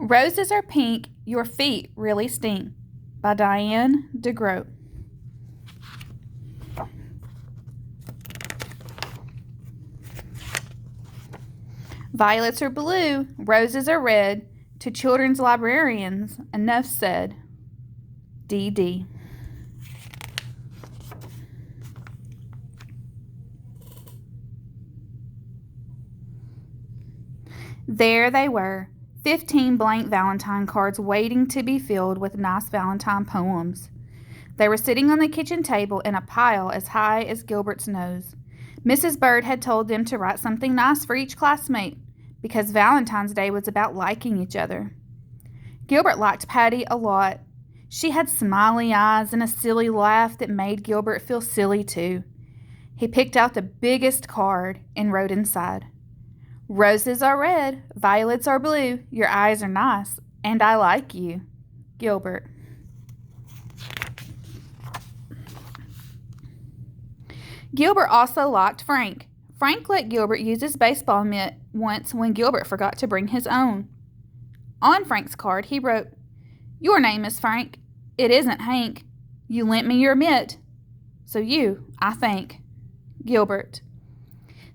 Roses are pink, your feet really stink, by Diane deGroat. Violets are blue, roses are red, to children's librarians, enough said. D.D. There they were, 15 blank Valentine cards waiting to be filled with nice Valentine poems. They were sitting on the kitchen table in a pile as high as Gilbert's nose. Mrs. Bird had told them to write something nice for each classmate, because Valentine's Day was about liking each other. Gilbert liked Patty a lot. She had smiley eyes and a silly laugh that made Gilbert feel silly too. He picked out the biggest card and wrote inside, "Roses are red, violets are blue, your eyes are nice, and I like you, Gilbert." Gilbert also liked Frank. Frank let Gilbert use his baseball mitt once when Gilbert forgot to bring his own. On Frank's card, he wrote, "Your name is Frank. It isn't Hank. You lent me your mitt. So you, I thank. Gilbert."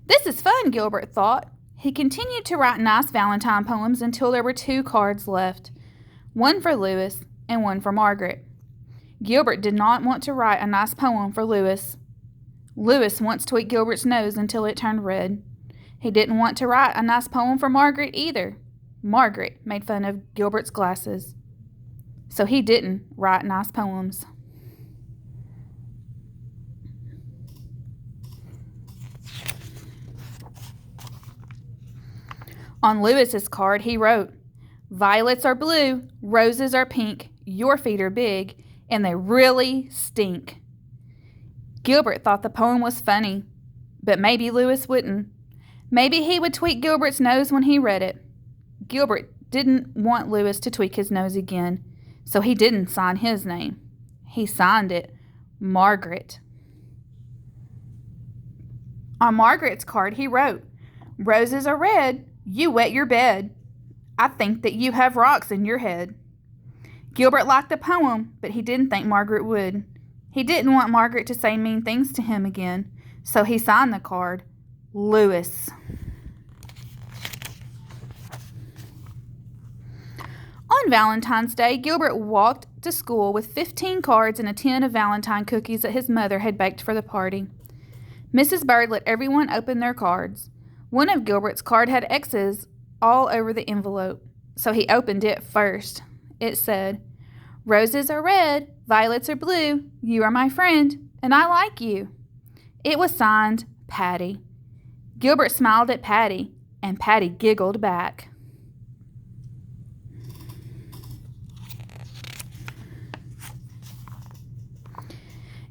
This is fun, Gilbert thought. He continued to write nice Valentine poems until there were 2 cards left, one for Louis and one for Margaret. Gilbert did not want to write a nice poem for Louis. Louis once tweaked Gilbert's nose until it turned red. He didn't want to write a nice poem for Margaret either. Margaret made fun of Gilbert's glasses. So he didn't write nice poems. On Louis's card, he wrote, "Violets are blue, roses are pink, your feet are big, and they really stink." Gilbert thought the poem was funny, but maybe Louis wouldn't. Maybe he would tweak Gilbert's nose when he read it. Gilbert didn't want Louis to tweak his nose again, so he didn't sign his name. He signed it Margaret. On Margaret's card, he wrote, "Roses are red, you wet your bed. I think that you have rocks in your head." Gilbert liked the poem, but he didn't think Margaret would. He didn't want Margaret to say mean things to him again, so he signed the card, Louis. On Valentine's Day, Gilbert walked to school with 15 cards and a tin of Valentine cookies that his mother had baked for the party. Mrs. Bird let everyone open their cards. One of Gilbert's cards had X's all over the envelope, so he opened it first. It said, "Roses are red, violets are blue, you are my friend, and I like you." It was signed Patty. Gilbert smiled at Patty, and Patty giggled back.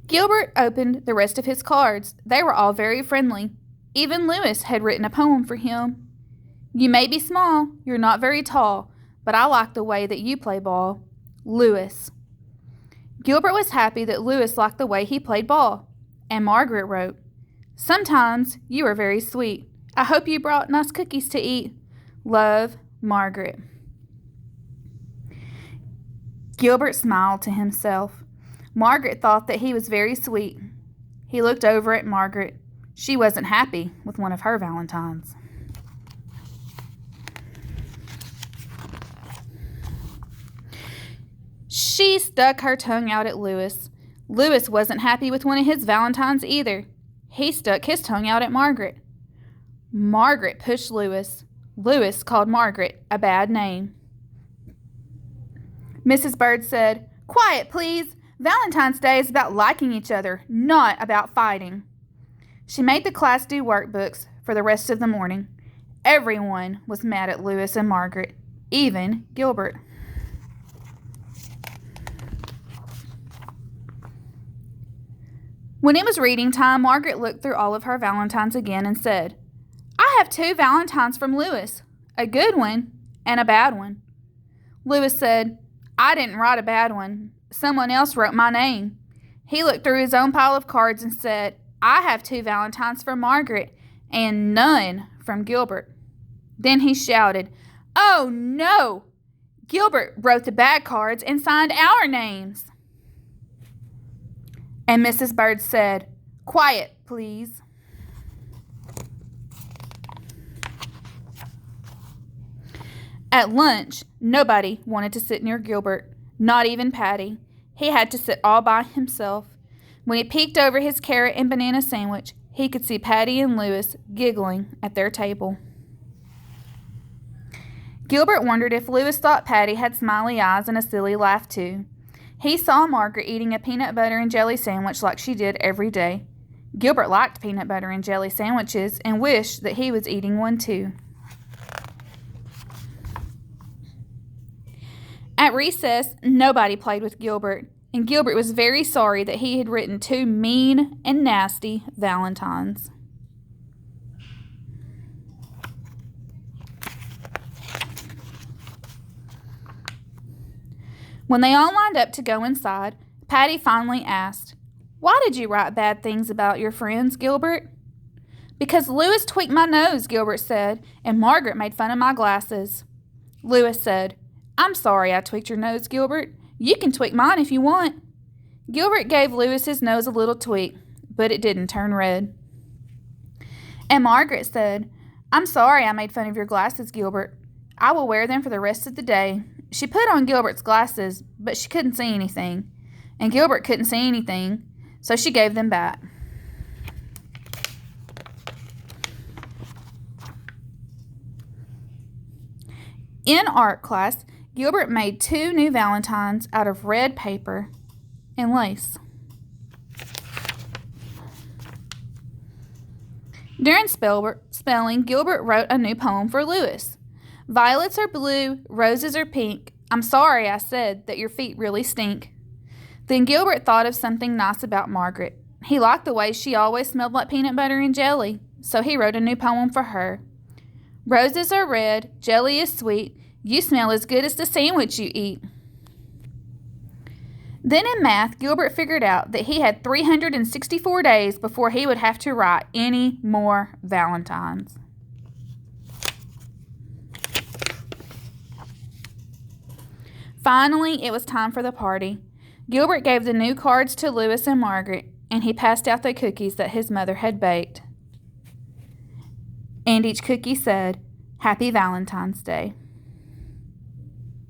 Gilbert opened the rest of his cards. They were all very friendly. Even Louis had written a poem for him. "You may be small, you're not very tall, but I like the way that you play ball. Louis." Gilbert was happy that Louis liked the way he played ball. And Margaret wrote, "Sometimes you are very sweet. I hope you brought nice cookies to eat. Love, Margaret." Gilbert smiled to himself. Margaret thought that he was very sweet. He looked over at Margaret. She wasn't happy with one of her Valentines. She stuck her tongue out at Louis. Louis wasn't happy with one of his Valentines either. He stuck his tongue out at Margaret. Margaret pushed Louis. Louis called Margaret a bad name. Mrs. Bird said, "Quiet, please. Valentine's Day is about liking each other, not about fighting." She made the class do workbooks for the rest of the morning. Everyone was mad at Louis and Margaret, even Gilbert. When it was reading time, Margaret looked through all of her Valentines again and said, "I have 2 Valentines from Louis, a good one and a bad one." Louis said, "I didn't write a bad one. Someone else wrote my name." He looked through his own pile of cards and said, "I have 2 Valentines from Margaret and none from Gilbert." Then he shouted, "Oh no! Gilbert wrote the bad cards and signed our names. And Mrs. Bird said, "Quiet, please." At lunch, nobody wanted to sit near Gilbert, not even Patty. He had to sit all by himself. When he peeked over his carrot and banana sandwich, he could see Patty and Louis giggling at their table. Gilbert wondered if Louis thought Patty had smiley eyes and a silly laugh too. He saw Margaret eating a peanut butter and jelly sandwich like she did every day. Gilbert liked peanut butter and jelly sandwiches and wished that he was eating one too. At recess, nobody played with Gilbert, and Gilbert was very sorry that he had written 2 mean and nasty valentines. When they all lined up to go inside, Patty finally asked, "Why did you write bad things about your friends, Gilbert?" "Because Louis tweaked my nose," Gilbert said, "and Margaret made fun of my glasses." Louis said, "I'm sorry I tweaked your nose, Gilbert. You can tweak mine if you want." Gilbert gave Louis his nose a little tweak, but it didn't turn red. And Margaret said, "I'm sorry I made fun of your glasses, Gilbert. I will wear them for the rest of the day." She put on Gilbert's glasses, but she couldn't see anything, and Gilbert couldn't see anything, so she gave them back. In art class, Gilbert made 2 new valentines out of red paper and lace. During spelling, Gilbert wrote a new poem for Louis. "Violets are blue, roses are pink. I'm sorry I said that your feet really stink." Then Gilbert thought of something nice about Margaret. He liked the way she always smelled like peanut butter and jelly, so he wrote a new poem for her. "Roses are red, jelly is sweet. You smell as good as the sandwich you eat." Then in math, Gilbert figured out that he had 364 days before he would have to write any more valentines. Finally, it was time for the party. Gilbert gave the new cards to Louis and Margaret, and he passed out the cookies that his mother had baked. And each cookie said, "Happy Valentine's Day."